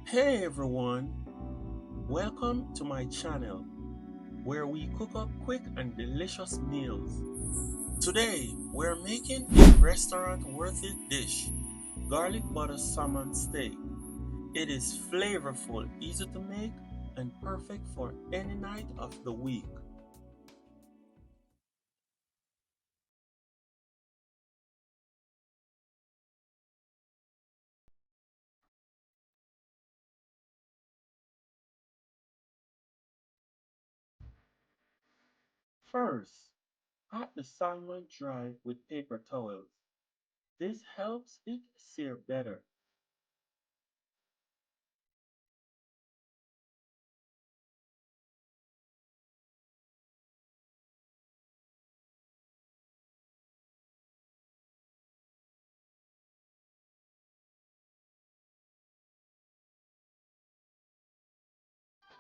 Hey everyone, welcome to my channel where we cook up quick and delicious meals. Today we're making a restaurant worthy dish, garlic butter salmon steak. It is flavorful, easy to make, and perfect for any night of the week. First, pat the salmon dry with paper towels. This helps it sear better.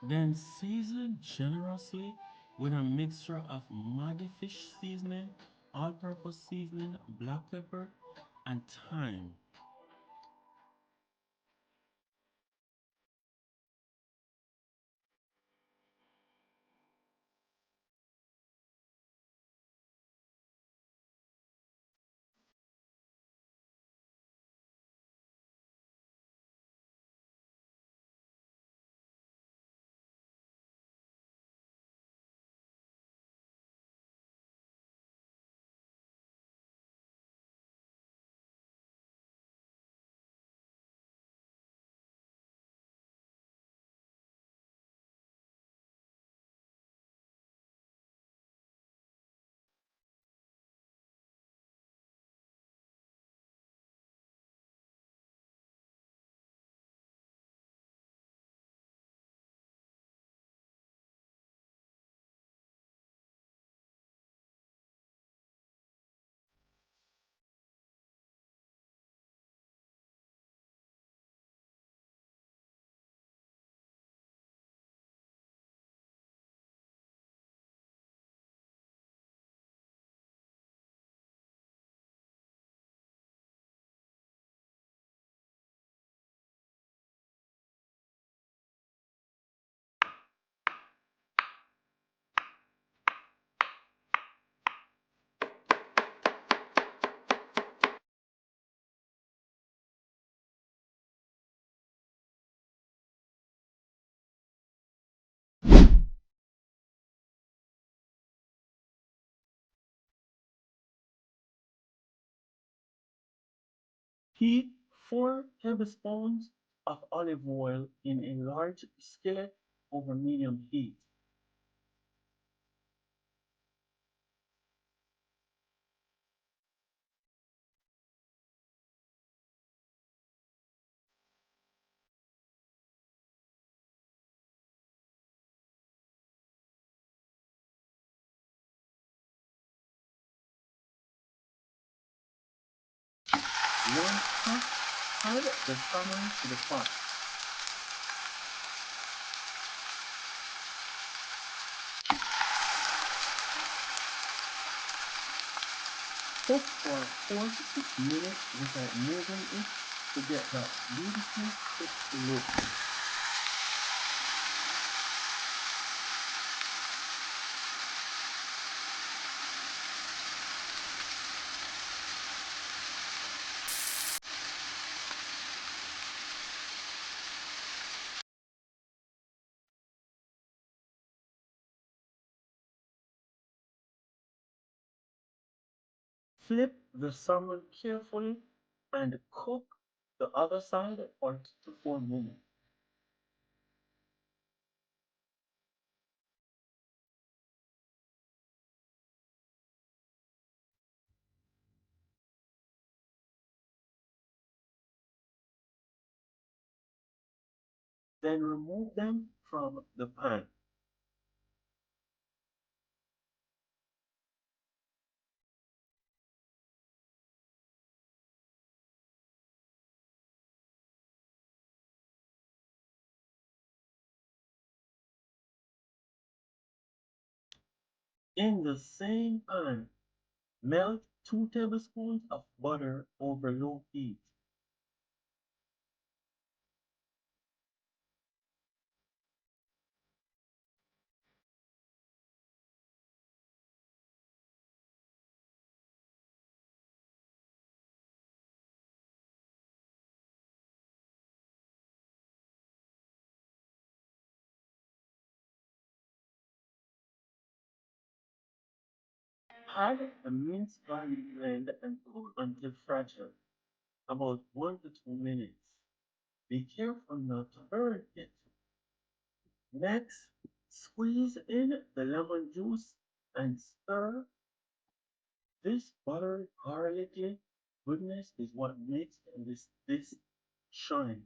Then season generously with a mixture of Maggi fish seasoning, all-purpose seasoning, black pepper, and thyme. Heat 4 tablespoons of olive oil in a large skillet over medium heat. Once hot, add the salmon to the pot. Cook for 4 to 6 minutes without moving it to get that beautiful crispy look. Flip the salmon carefully and cook the other side for 2 to 4 minutes. Then remove them from the pan. In the same pan, melt 2 tablespoons of butter over low heat. Add a minced garlic blend and cook until fragile, about 1 to 2 minutes. Be careful not to burn it. Next, squeeze in the lemon juice and stir. This buttery, garlicky goodness is what makes this shine.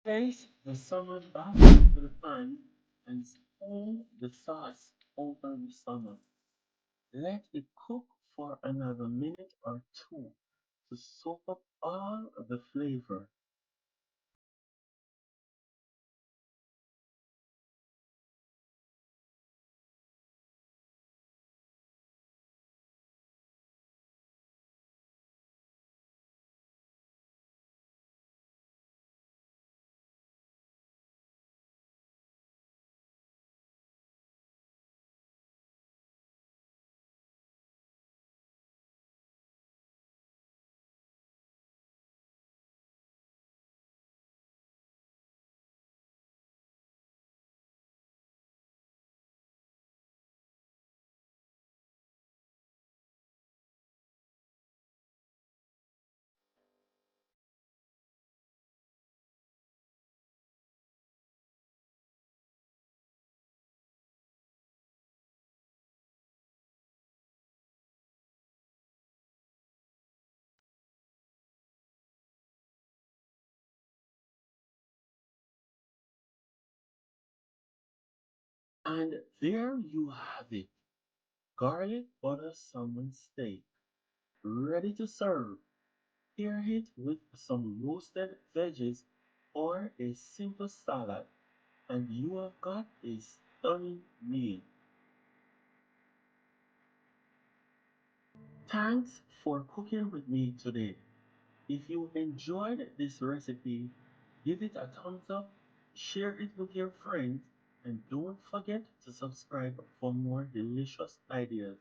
Place the salmon back into the pan and spoon the sauce over the salmon. Let it cook for another minute or two to soak up all the flavor. And there you have it, garlic butter salmon steak, ready to serve. Pair it with some roasted veggies or a simple salad, and you have got a stunning meal. Thanks for cooking with me today. If you enjoyed this recipe, give it a thumbs up, share it with your friends, and don't forget to subscribe for more delicious ideas.